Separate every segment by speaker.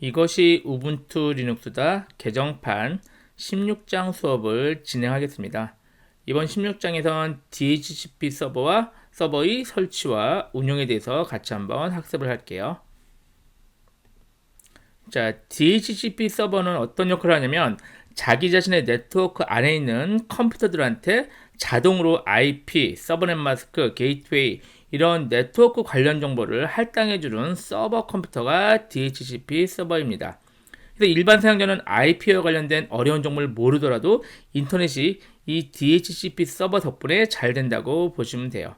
Speaker 1: 이것이 우분투 리눅스다 개정판 16장 수업을 진행하겠습니다. 이번 16장에선 DHCP 서버와 서버의 설치와 운영에 대해서 같이 한번 학습을 할게요. 자, DHCP 서버는 어떤 역할을 하냐면 자기 자신의 네트워크 안에 있는 컴퓨터들한테 자동으로 IP, 서버넷 마스크, 게이트웨이 이런 네트워크 관련 정보를 할당해주는 서버 컴퓨터가 DHCP 서버입니다. 그래서 일반 사용자는 IP와 관련된 어려운 정보를 모르더라도 인터넷이 이 DHCP 서버 덕분에 잘 된다고 보시면 돼요.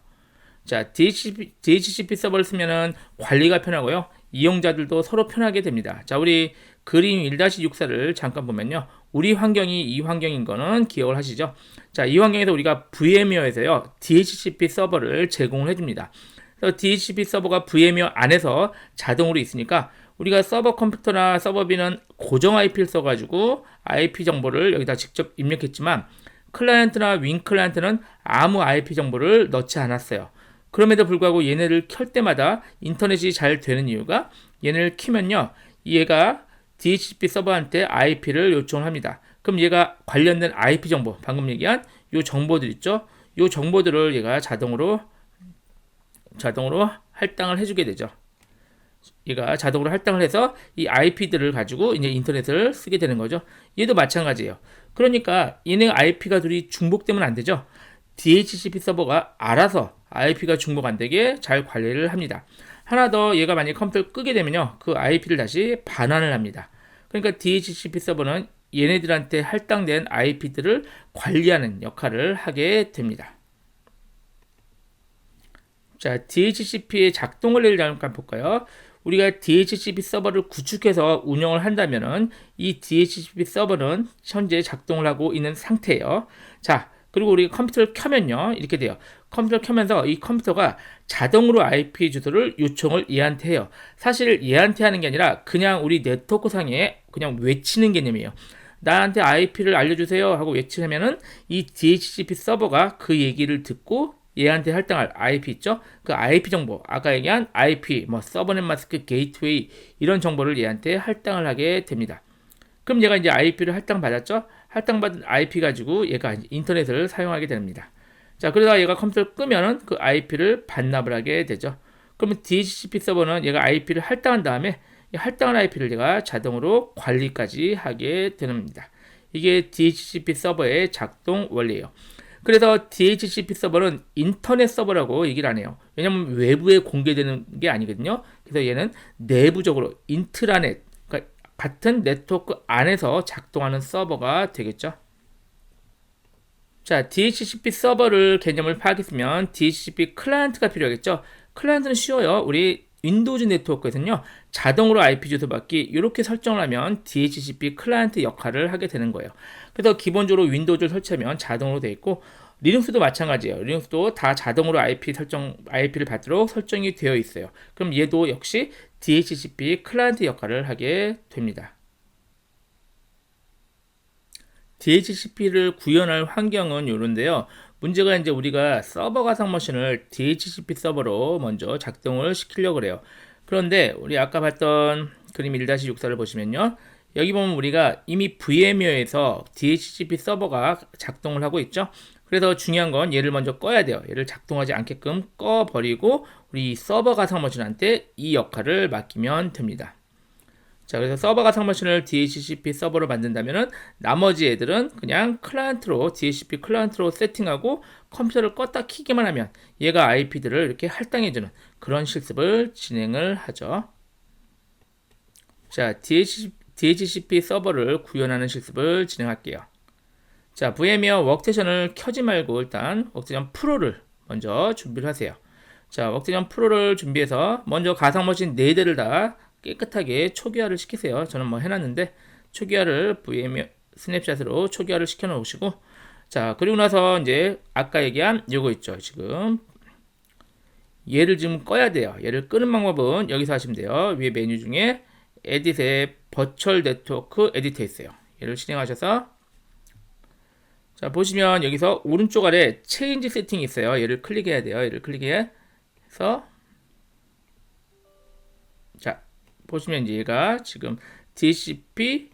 Speaker 1: 자, DHCP 서버를 쓰면은 관리가 편하고요. 이용자들도 서로 편하게 됩니다. 자, 우리 그림 1-64를 잠깐 보면요. 우리 환경이 이 환경인 거는 기억을 하시죠? 자, 이 환경에서 우리가 VMware에서요. DHCP 서버를 제공을 해줍니다. 그래서 DHCP 서버가 VMware 안에서 자동으로 있으니까 우리가 서버 컴퓨터나 서버비는 고정 IP를 써가지고 IP 정보를 여기다 직접 입력했지만 클라이언트나 윈 클라이언트는 아무 IP 정보를 넣지 않았어요. 그럼에도 불구하고 얘네를 켤 때마다 인터넷이 잘 되는 이유가 얘네를 키면요. 얘가 DHCP 서버한테 IP를 요청을 합니다. 그럼 얘가 관련된 IP 정보, 방금 얘기한 요 정보들 있죠? 요 정보들을 얘가 자동으로 할당을 해주게 되죠. 얘가 자동으로 할당을 해서 이 IP들을 가지고 이제 인터넷을 쓰게 되는 거죠. 얘도 마찬가지예요. 그러니까 얘네 IP가 둘이 중복되면 안 되죠. DHCP 서버가 알아서 IP가 중복 안 되게 잘 관리를 합니다. 하나 더 얘가 만약에 컴퓨터를 끄게 되면요. 그 IP를 다시 반환을 합니다. 그러니까 DHCP 서버는 얘네들한테 할당된 IP들을 관리하는 역할을 하게 됩니다. 자, DHCP의 작동 원리를 잠깐 볼까요? 우리가 DHCP 서버를 구축해서 운영을 한다면은 이 DHCP 서버는 현재 작동을 하고 있는 상태예요. 자, 그리고 우리가 컴퓨터를 켜면요. 이렇게 돼요. 컴퓨터를 켜면서 이 컴퓨터가 자동으로 IP 주소를 요청을 얘한테 해요. 사실 얘한테 하는 게 아니라 그냥 우리 네트워크 상에 그냥 외치는 개념이에요. 나한테 IP를 알려주세요 하고 외치면은 이 DHCP 서버가 그 얘기를 듣고 얘한테 할당할 IP 있죠? 그 IP 정보, 아까 얘기한 IP, 뭐 서버넷 마스크, 게이트웨이 이런 정보를 얘한테 할당을 하게 됩니다. 그럼 얘가 이제 IP를 할당받았죠? 할당받은 IP 가지고 얘가 인터넷을 사용하게 됩니다. 자, 그러다가 얘가 컴퓨터를 끄면은 그 IP를 반납을 하게 되죠. 그러면 DHCP 서버는 얘가 IP를 할당한 다음에 이 할당한 IP를 얘가 자동으로 관리까지 하게 됩니다. 이게 DHCP 서버의 작동 원리예요. 그래서 DHCP 서버는 인터넷 서버라고 얘기를 안 해요. 왜냐면 외부에 공개되는 게 아니거든요. 그래서 얘는 내부적으로 인트라넷, 그러니까 같은 네트워크 안에서 작동하는 서버가 되겠죠. 자, DHCP 서버를 개념을 파악했으면 DHCP 클라이언트가 필요하겠죠. 클라이언트는 쉬워요. 우리 윈도우즈 네트워크에서는요. 자동으로 IP 주소 받기 이렇게 설정을 하면 DHCP 클라이언트 역할을 하게 되는 거예요. 그래서 기본적으로 윈도우즈를 설치하면 자동으로 되어 있고 리눅스도 마찬가지예요. 리눅스도 다 자동으로 IP를 받도록 설정이 되어 있어요. 그럼 얘도 역시 DHCP 클라이언트 역할을 하게 됩니다. DHCP를 구현할 환경은 이런데요. 문제가 이제 우리가 서버 가상 머신을 DHCP 서버로 먼저 작동을 시키려고 그래요. 그런데 우리 아까 봤던 그림 1-64를 보시면요. 여기 보면 우리가 이미 VMware에서 DHCP 서버가 작동을 하고 있죠. 그래서 중요한 건 얘를 먼저 꺼야 돼요. 얘를 작동하지 않게끔 꺼버리고 우리 서버 가상 머신한테 이 역할을 맡기면 됩니다. 자, 그래서 서버 가상 머신을 DHCP 서버로 만든다면은 나머지 애들은 그냥 클라이언트로 DHCP 클라이언트로 세팅하고 컴퓨터를 껐다 키기만 하면 얘가 IP들을 이렇게 할당해주는 그런 실습을 진행을 하죠. 자, DHCP 서버를 구현하는 실습을 진행할게요. 자, VMware 워크스테이션을 켜지 말고 일단 워크스테이션 프로를 먼저 준비를 하세요. 자, 워크스테이션 프로를 준비해서 먼저 가상 머신 4대를 다 깨끗하게 초기화를 시키세요. 저는 뭐 해놨는데 초기화를 VMware 스냅샷으로 초기화를 시켜 놓으시고 자, 그리고 나서 이제 아까 얘기한 요거 있죠. 지금 얘를 지금 꺼야 돼요. 얘를 끄는 방법은 여기서 하시면 돼요. 위에 메뉴 중에 에딧에 버추얼 네트워크 에디터 있어요. 얘를 실행하셔서 자, 보시면 여기서 오른쪽 아래 체인지 세팅이 있어요. 얘를 클릭해야 돼요. 얘를 클릭해서 자, 보시면 이제 얘가 지금 DHCP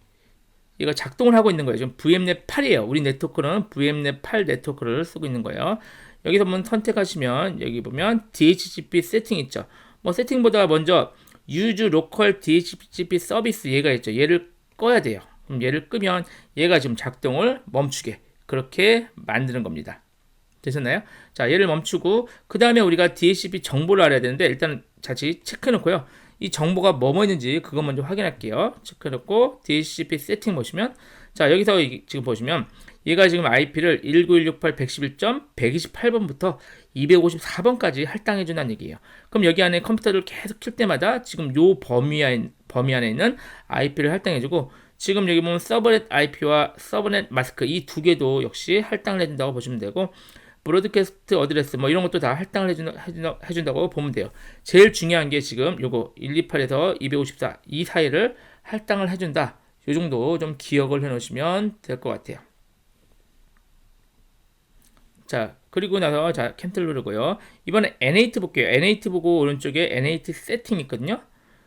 Speaker 1: 얘가 작동을 하고 있는 거예요. 지금 VMnet 8이에요. 우리 네트워크는 VMnet 8 네트워크를 쓰고 있는 거예요. 여기서 한번 선택하시면 여기 보면 DHCP 세팅 있죠. 뭐 세팅보다 먼저 Use Local DHCP Service 얘가 있죠. 얘를 꺼야 돼요. 그럼 얘를 끄면 얘가 지금 작동을 멈추게 그렇게 만드는 겁니다. 되셨나요? 자, 얘를 멈추고 그 다음에 우리가 DHCP 정보를 알아야 되는데 일단 같이 체크해 놓고요. 이 정보가 뭐뭐 있는지 그거 먼저 확인할게요. 체크해 놓고 DHCP 세팅 보시면 자, 여기서 지금 보시면 얘가 지금 IP를 192.168번부터 254번까지 할당해 준다는 얘기예요. 그럼 여기 안에 컴퓨터를 계속 킬 때마다 지금 요 범위 안에 있는 IP를 할당해 주고 지금 여기 보면 서버넷 IP와 서버넷 마스크 이 두 개도 역시 할당을 해준다고 보시면 되고 브로드캐스트 어드레스 뭐 이런 것도 다 할당을 해준다고 보면 돼요. 제일 중요한 게 지금 요거 128에서 254 이 사이를 할당을 해준다. 요 정도 좀 기억을 해 놓으시면 될 것 같아요. 자, 그리고 나서 자 캔슬 누르고요. 이번에 N8 볼게요. N8 보고 오른쪽에 N8 세팅 있거든요.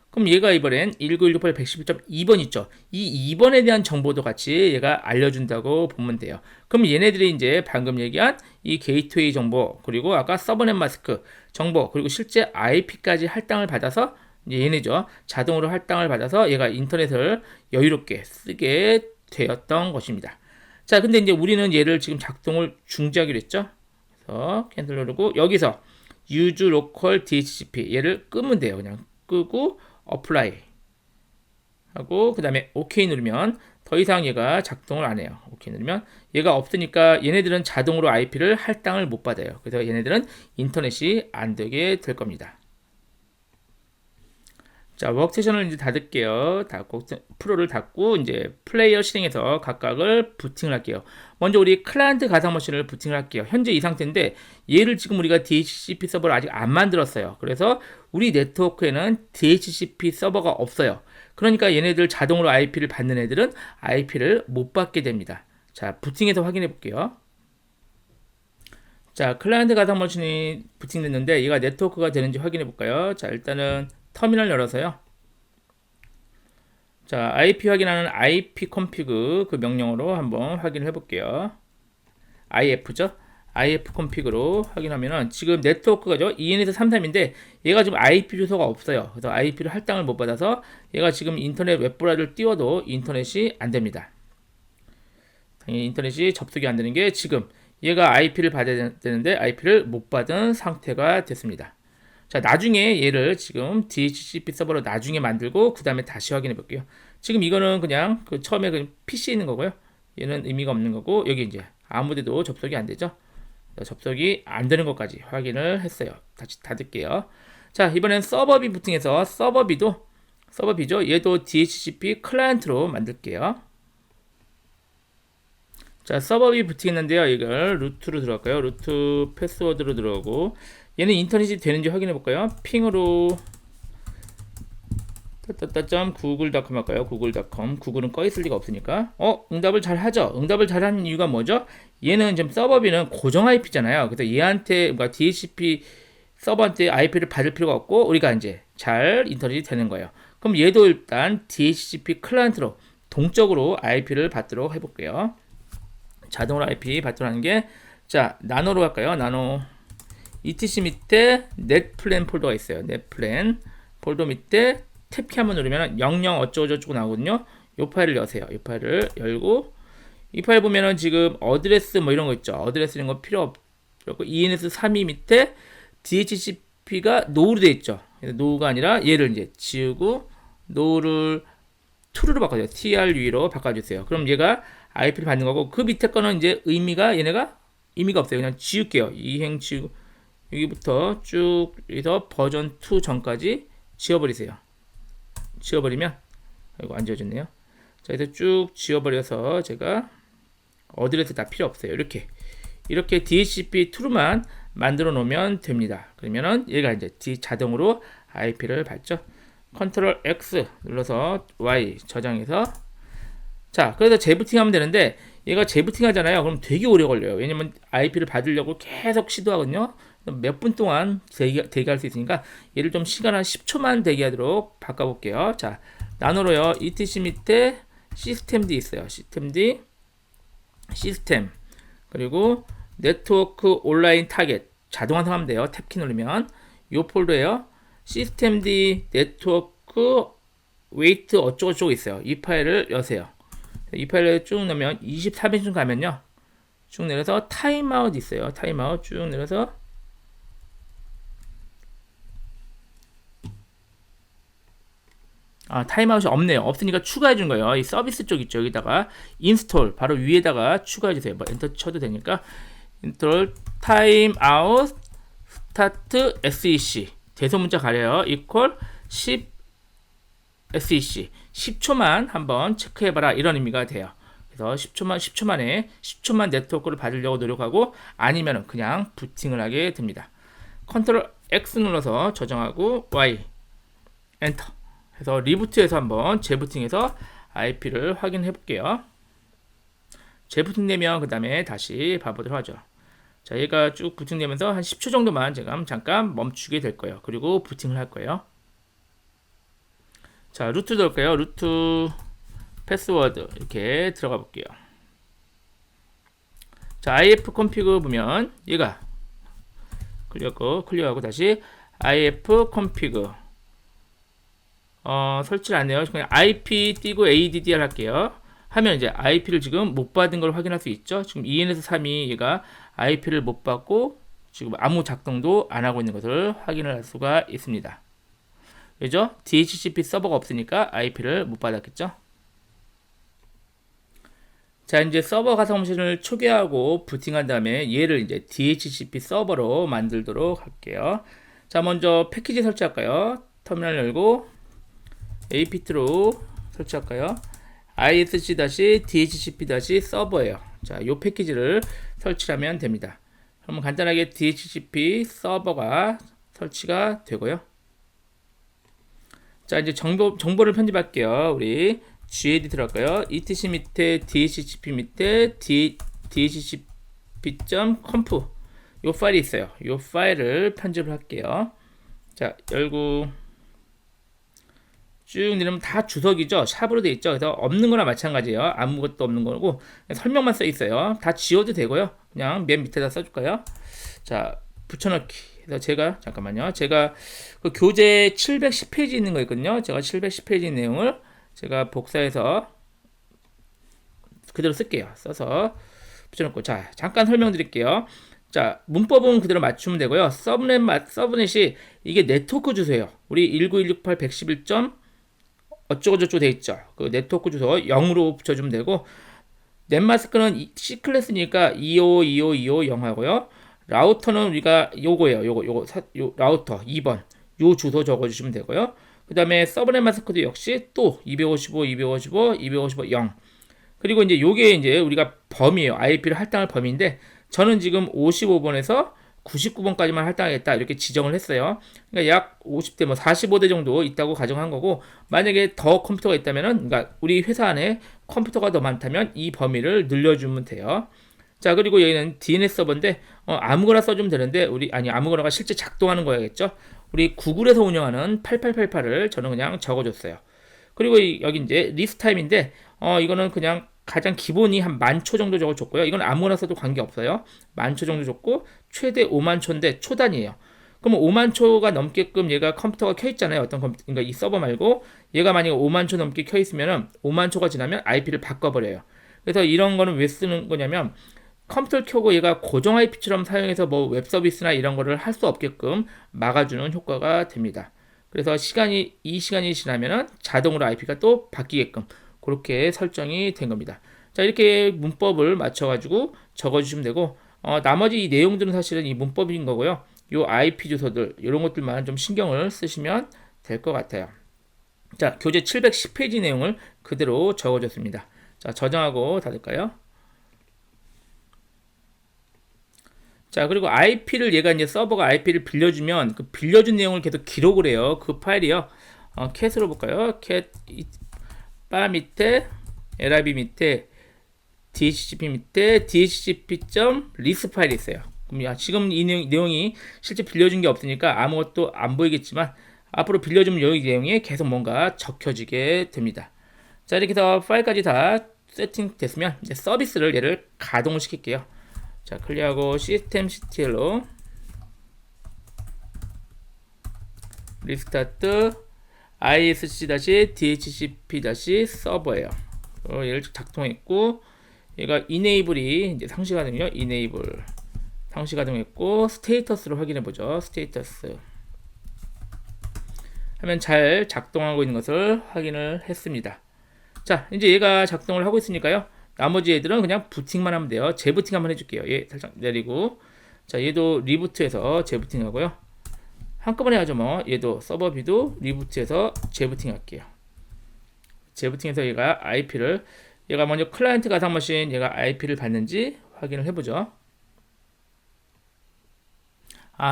Speaker 1: 그럼 얘가 이번엔 192.168.111.2번 있죠. 이 2번에 대한 정보도 같이 얘가 알려준다고 보면 돼요. 그럼 얘네들이 이제 방금 얘기한 이 게이트웨이 정보, 그리고 아까 서버넷 마스크 정보, 그리고 실제 IP까지 할당을 받아서 얘네죠. 자동으로 할당을 받아서 얘가 인터넷을 여유롭게 쓰게 되었던 것입니다. 자, 근데 이제 우리는 얘를 지금 작동을 중지하기로 했죠. 그래서 캔슬 누르고 여기서 Use Local DHCP 얘를 끄면 돼요. 그냥 끄고 어플라이 하고 그 다음에 OK 누르면 더 이상 얘가 작동을 안 해요. OK 누르면 얘가 없으니까 얘네들은 자동으로 IP를 할당을 못 받아요. 그래서 얘네들은 인터넷이 안 되게 될 겁니다. 자, 워크세션을 이제 닫을게요. 닫고 프로를 닫고 이제 플레이어 실행해서 각각을 부팅을 할게요. 먼저 우리 클라이언트 가상 머신을 부팅을 할게요. 현재 이 상태인데 얘를 지금 우리가 DHCP 서버를 아직 안 만들었어요. 그래서 우리 네트워크에는 DHCP 서버가 없어요. 그러니까 얘네들 자동으로 IP를 받는 애들은 IP를 못 받게 됩니다. 자, 부팅해서 확인해 볼게요. 자, 클라이언트 가상 머신이 부팅됐는데 얘가 네트워크가 되는지 확인해 볼까요? 자, 일단은 터미널 열어서요. 자, IP 확인하는 IP config 그 명령어로 한번 확인을 해볼게요. if죠? if config로 확인하면은 지금 네트워크가죠? EN에서 33인데 얘가 지금 IP 주소가 없어요. 그래서 IP를 할당을 못 받아서 얘가 지금 인터넷 웹브라우저를 띄워도 인터넷이 안 됩니다. 당연히 인터넷이 접속이 안 되는 게 지금 얘가 IP를 받아야 되는데 IP를 못 받은 상태가 됐습니다. 자, 나중에 얘를 지금 DHCP 서버로 나중에 만들고 그 다음에 다시 확인해 볼게요. 지금 이거는 그냥 그 처음에 그 PC에 있는 거고요. 얘는 의미가 없는 거고 여기 이제 아무데도 접속이 안 되죠. 접속이 안 되는 것까지 확인을 했어요. 다시 닫을게요. 자, 이번엔 서버비 부팅해서 서버비죠. 얘도 DHCP 클라이언트로 만들게요. 자, 서버비 부팅했는데요. 이걸 루트로 들어갈까요? 루트 패스워드로 들어가고 얘는 인터넷이 되는지 확인해 볼까요? 핑으로 google.com 할까요? google.com. 구글은 꺼 있을 리가 없으니까. 응답을 잘 하죠. 응답을 잘 하는 이유가 뭐죠? 얘는 지금 서버비는 고정 IP잖아요. 그래서 얘한테 뭔가 DHCP 서버한테 IP를 받을 필요가 없고 우리가 이제 잘 인터넷이 되는 거예요. 그럼 얘도 일단 DHCP 클라이언트로 동적으로 IP를 받도록 해볼게요. 자동으로 IP 받도록 하는 게 자, 나노로 갈까요? 나노 ETC 밑에 넷플랜 폴더가 있어요. 넷플랜 폴더 밑에 탭키 한번 누르면 00 어쩌고저쩌고 나오거든요. 이 파일을 여세요. 이 파일을 열고 이 파일 보면은 지금 어드레스 뭐 이런 거 있죠. 어드레스 이런 거 필요 없고 ENS32 밑에 DHCP가 노로 되어 있죠. 노가 아니라 얘를 이제 지우고 노를 true로 바꿔줘요. TRU로 바꿔주세요. 그럼 얘가 IP를 받는 거고 그 밑에 거는 이제 얘네가 의미가 없어요. 그냥 지울게요. 이행 지우고 여기부터 쭉 해서 버전 2 전까지 지워버리세요. 지워버리면 이거 안 지워졌네요. 자, 그래서 쭉 지워버려서 제가 어드레스 다 필요 없어요. 이렇게 DHCP2만 만들어 놓으면 됩니다. 그러면은 얘가 이제 자동으로 IP를 받죠. 컨트롤 X 눌러서 Y 저장해서 자, 그래서 재부팅 하면 되는데 얘가 재부팅 하잖아요. 그럼 되게 오래 걸려요. 왜냐면 IP를 받으려고 계속 시도하거든요. 몇 분 동안 대기할 수 있으니까 얘를 좀 시간 한 10초만 대기하도록 바꿔볼게요. 자, 나노로요. etc 밑에 시스템D 있어요. 시스템D, 시스템, 그리고 네트워크 온라인 타겟 자동 완성하면 돼요. 탭키 누르면 이 폴더에요. 시스템D 네트워크 웨이트 어쩌고저쩌고 있어요. 이 파일을 여세요. 이 파일을 쭉 넣으면 24인승 가면요. 쭉 내려서 타임아웃 있어요. 타임아웃 쭉 내려서 타임아웃이 없네요. 없으니까 추가해 준 거예요. 이 서비스 쪽 있죠. 여기다가 인스톨 바로 위에다가 추가해 주세요. 뭐 엔터 쳐도 되니까 인스톨 타임아웃 스타트 SEC 대소문자 가려요. 이퀄 10 SEC 10초만 한번 체크해봐라 이런 의미가 돼요. 그래서 10초만 네트워크를 받으려고 노력하고 아니면 그냥 부팅을 하게 됩니다. 컨트롤 X 눌러서 저장하고 Y 엔터 해서 리부트해서 한번 재부팅해서 IP를 확인해 볼게요. 재부팅되면 그 다음에 다시 봐보도록 하죠. 자, 얘가 쭉 부팅되면서 한 10초 정도만 제가 잠깐 멈추게 될 거예요. 그리고 부팅을 할 거예요. 자, 루트 넣을까요? 루트 패스워드 이렇게 들어가 볼게요. 자, if config 보면 얘가 클리어하고 다시 if config 설치를 안 해요. 그냥 IP 띄고 addr 할게요. 하면 이제 IP를 지금 못 받은 걸 확인할 수 있죠. 지금 2N에서 3이 얘가 IP를 못 받고 지금 아무 작동도 안 하고 있는 것을 확인을 할 수가 있습니다. 그죠? DHCP 서버가 없으니까 IP를 못 받았겠죠. 자, 이제 서버 가상머신을 초기화하고 부팅한 다음에 얘를 이제 DHCP 서버로 만들도록 할게요. 자, 먼저 패키지 설치할까요? 터미널 열고 apt-로 설치할까요? isc-dhcp-서버예요. 자, 이 패키지를 설치하면 됩니다. 그러면 간단하게 DHCP 서버가 설치가 되고요. 자, 이제 정보를 편집할게요. 우리 GAD 들어갈까요? etc 밑에 DHCP 밑에 dhcp.conf 요 파일이 있어요. 요 파일을 편집을 할게요. 자, 열고 쭉 내리면 다 주석이죠. 샵으로 되어 있죠. 그래서 없는 거나 마찬가지예요. 아무것도 없는 거고 설명만 써 있어요. 다 지워도 되고요. 그냥 맨 밑에다 써줄까요? 자, 붙여넣기. 그래서 제가 잠깐만요. 제가 그 교재 710페이지 있는 거 있거든요. 제가 710페이지 내용을 제가 복사해서 그대로 쓸게요. 써서 붙여놓고 자, 잠깐 설명드릴게요. 자, 문법은 그대로 맞추면 되고요. 서브넷이 이게 네트워크 주소예요. 우리 192.168.111. 어쩌고저쩌고 돼 있죠. 그 네트워크 주소 0으로 붙여주면 되고 넷마스크는 C 클래스니까 252525 0하고요. 라우터는 우리가 요거예요. 요거 라우터 2번 요 주소 적어주시면 되고요. 그 다음에 서브넷 마스크도 역시 또 255 0. 그리고 이제 요게 이제 우리가 범위예요. IP를 할당할 범위인데 저는 지금 55번에서 99번까지만 할당하겠다 이렇게 지정을 했어요. 그러니까 약 50대 뭐 45대 정도 있다고 가정한 거고 만약에 더 컴퓨터가 있다면은 그러니까 우리 회사 안에 컴퓨터가 더 많다면 이 범위를 늘려주면 돼요. 자, 그리고 여기는 DNS 서버인데 아무거나 써주면 되는데 아무거나가 실제 작동하는 거야겠죠. 우리 구글에서 운영하는 8888을 저는 그냥 적어줬어요. 그리고 여기 이제 리스트 타임인데 이거는 그냥 가장 기본이 한 10,000초 정도 적어줬고요. 이건 아무거나 써도 관계없어요. 10,000초 정도 줬고 최대 50,000초인데 초단위예요. 그러면 50,000초가 넘게끔 얘가 컴퓨터가 켜 있잖아요. 그러니까 이 서버 말고 얘가 만약에 50,000초 넘게 켜 있으면은 50,000초가 지나면 IP를 바꿔버려요. 그래서 이런 거는 왜 쓰는 거냐면 컴퓨터를 켜고 얘가 고정 IP처럼 사용해서 뭐 웹 서비스나 이런 거를 할 수 없게끔 막아주는 효과가 됩니다. 그래서 이 시간이 지나면은 자동으로 IP가 또 바뀌게끔 그렇게 설정이 된 겁니다. 자, 이렇게 문법을 맞춰가지고 적어주시면 되고, 나머지 이 내용들은 사실은 이 문법인 거고요. 요 IP 주소들, 이런 것들만 좀 신경을 쓰시면 될 것 같아요. 자, 교재 710페이지 내용을 그대로 적어줬습니다. 자, 저장하고 닫을까요? 자, 그리고 IP를 얘가 이제 서버가 IP를 빌려주면 그 빌려준 내용을 계속 기록을 해요. 그 파일이요. 캣으로 볼까요? 캣 바 밑에 lib 밑에 dhcp 밑에 dhcp.list 파일이 있어요. 그럼 지금 이 내용이 실제 빌려준 게 없으니까 아무것도 안 보이겠지만 앞으로 빌려주면 여기 내용이 계속 뭔가 적혀지게 됩니다. 자, 이렇게 해서 파일까지 다 세팅됐으면 이제 서비스를 얘를 가동을 시킬게요. 자, 클리어하고 시스템 ctl로 리스타트 isc-dhcp-서버예요. 얘를 작동했고 얘가 enable이 이제 상시 가동이요. enable 상시 가동했고 스테이터스로 확인해 보죠. 스테이터스 하면 잘 작동하고 있는 것을 확인을 했습니다. 자, 이제 얘가 작동을 하고 있으니까요. 나머지 애들은 그냥 부팅만 하면 돼요. 재부팅 한번 해줄게요. 얘 살짝 내리고, 자, 얘도 리부트해서 재부팅 하고요. 한꺼번에 하죠 뭐. 얘도 서버비도 리부트해서 재부팅 할게요. 재부팅해서 얘가 먼저 클라이언트 가상 머신 얘가 IP를 받는지 확인을 해보죠.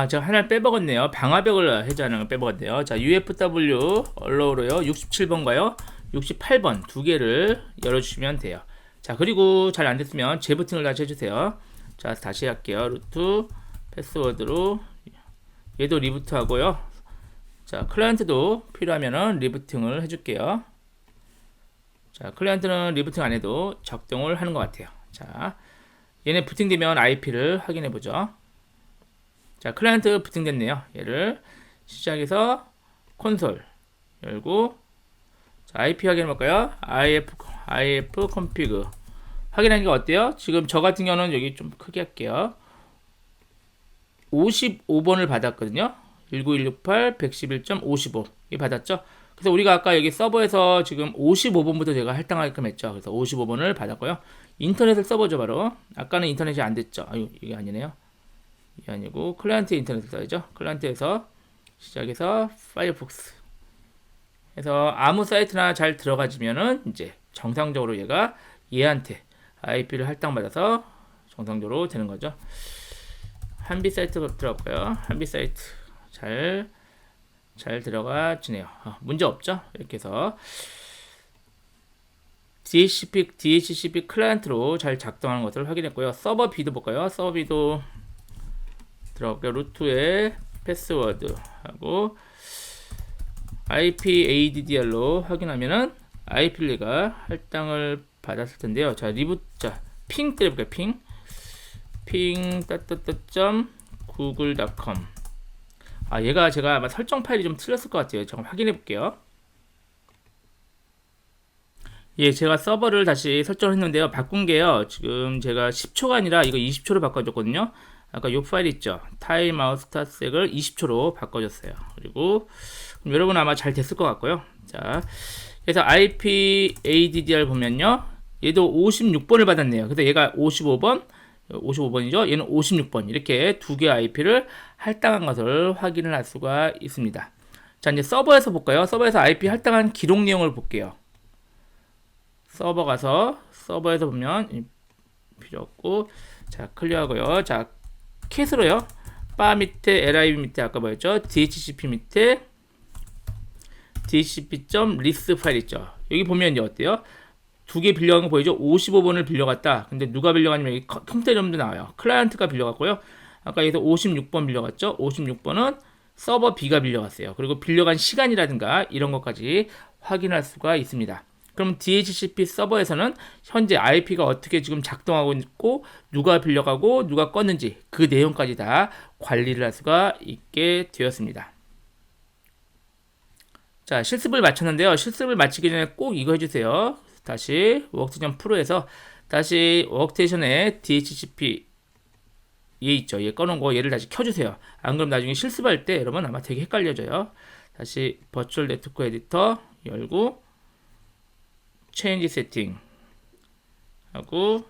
Speaker 1: 제가 하나를 빼먹었네요. 방화벽을 해제하는 걸 빼먹었네요. 자, UFW allow로요. 67번과요. 68번 두 개를 열어주시면 돼요. 자, 그리고 잘 안됐으면 재부팅을 다시 해주세요. 자, 다시 할게요. 루트 패스워드로 얘도 리부트 하고요. 자, 클라이언트도 필요하면은 리부팅을 해줄게요. 자, 클라이언트는 리부팅 안 해도 작동을 하는 것 같아요. 자, 얘네 부팅되면 IP를 확인해 보죠. 자, 클라이언트 부팅됐네요. 얘를 시작해서 콘솔 열고, 자, IP 확인해 볼까요? if config 확인하니까 어때요? 지금 저 같은 경우는 여기 좀 크게 할게요. 55번을 받았거든요. 19168 111.55 이 받았죠. 그래서 우리가 아까 여기 서버에서 지금 55번부터 제가 할당하게끔 했죠. 그래서 55번을 받았고요. 인터넷을 써보죠. 바로 아까는 인터넷이 안 됐죠. 이게 아니네요. 이게 아니고 클라이언트 인터넷을 써야죠. 클라이언트에서 시작해서 파이어폭스 해서 아무 사이트나 잘 들어가지면은 이제 정상적으로 얘한테 IP를 할당받아서 정상적으로 되는 거죠. 한비 사이트 들어갈까요? 한비 사이트 잘 들어가지네요. 문제 없죠? 이렇게 해서 DHCP 클라이언트로 잘 작동하는 것을 확인했고요. 서버 B도 볼까요? 서버 B도 들어갈게요. 루트에 패스워드 하고 IP ADDR로 확인하면은 IP가 할당을 받았을 텐데요. 자, 핑 때려볼게요. 핑 google.com 얘가 제가 아마 설정 파일이 좀 틀렸을 것 같아요. 잠깐 확인해 볼게요. 예, 제가 서버를 다시 설정을 했는데요. 바꾼 게요. 지금 제가 10초가 아니라 이거 20초로 바꿔줬거든요. 아까 이 파일 있죠. 타임아웃 스타색을 20초로 바꿔줬어요. 그리고 여러분 아마 잘 됐을 것 같고요. 자, 그래서 IP ADDR 보면요. 얘도 56번을 받았네요. 그래서 얘가 55번이죠. 얘는 56번. 이렇게 두 개 IP를 할당한 것을 확인을 할 수가 있습니다. 자, 이제 서버에서 볼까요? 서버에서 IP 할당한 기록 내용을 볼게요. 서버 가서 서버에서 보면 필요 없고, 자, 클리어하고요. 자, 캣으로요. 바 밑에 lib 밑에 아까 뭐였죠? dhcp 밑에 dhcp.list 파일 있죠. 여기 보면 이제 어때요? 두 개 빌려간 거 보이죠? 55번을 빌려갔다. 근데 누가 빌려갔냐면 여기 컴퓨터 이름도 나와요. 클라이언트가 빌려갔고요. 아까 여기서 56번 빌려갔죠? 56번은 서버 B가 빌려갔어요. 그리고 빌려간 시간이라든가 이런 것까지 확인할 수가 있습니다. 그럼 DHCP 서버에서는 현재 IP가 어떻게 지금 작동하고 있고 누가 빌려가고 누가 껐는지 그 내용까지 다 관리를 할 수가 있게 되었습니다. 자, 실습을 마쳤는데요. 실습을 마치기 전에 꼭 이거 해주세요. 다시 워크스테이션 프로에서 다시 워크스테이션에 DHCP 얘 있죠. 얘 꺼놓은 거 얘를 다시 켜주세요. 안 그럼 나중에 실습할 때 여러분 아마 되게 헷갈려져요. 다시 버추얼 네트워크 에디터 열고 체인지 세팅 하고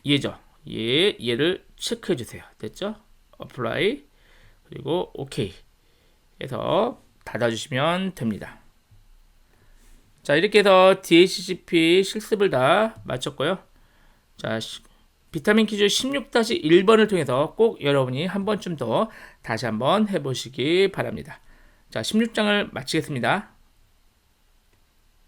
Speaker 1: 얘죠. 얘를 체크해 주세요. 됐죠? 어플라이 그리고 오케이 해서 닫아주시면 됩니다. 자, 이렇게 해서 DHCP 실습을 다 마쳤고요. 자, 비타민 퀴즈 16-1번을 통해서 꼭 여러분이 한 번쯤 더 다시 한번 해보시기 바랍니다. 자, 16장을 마치겠습니다.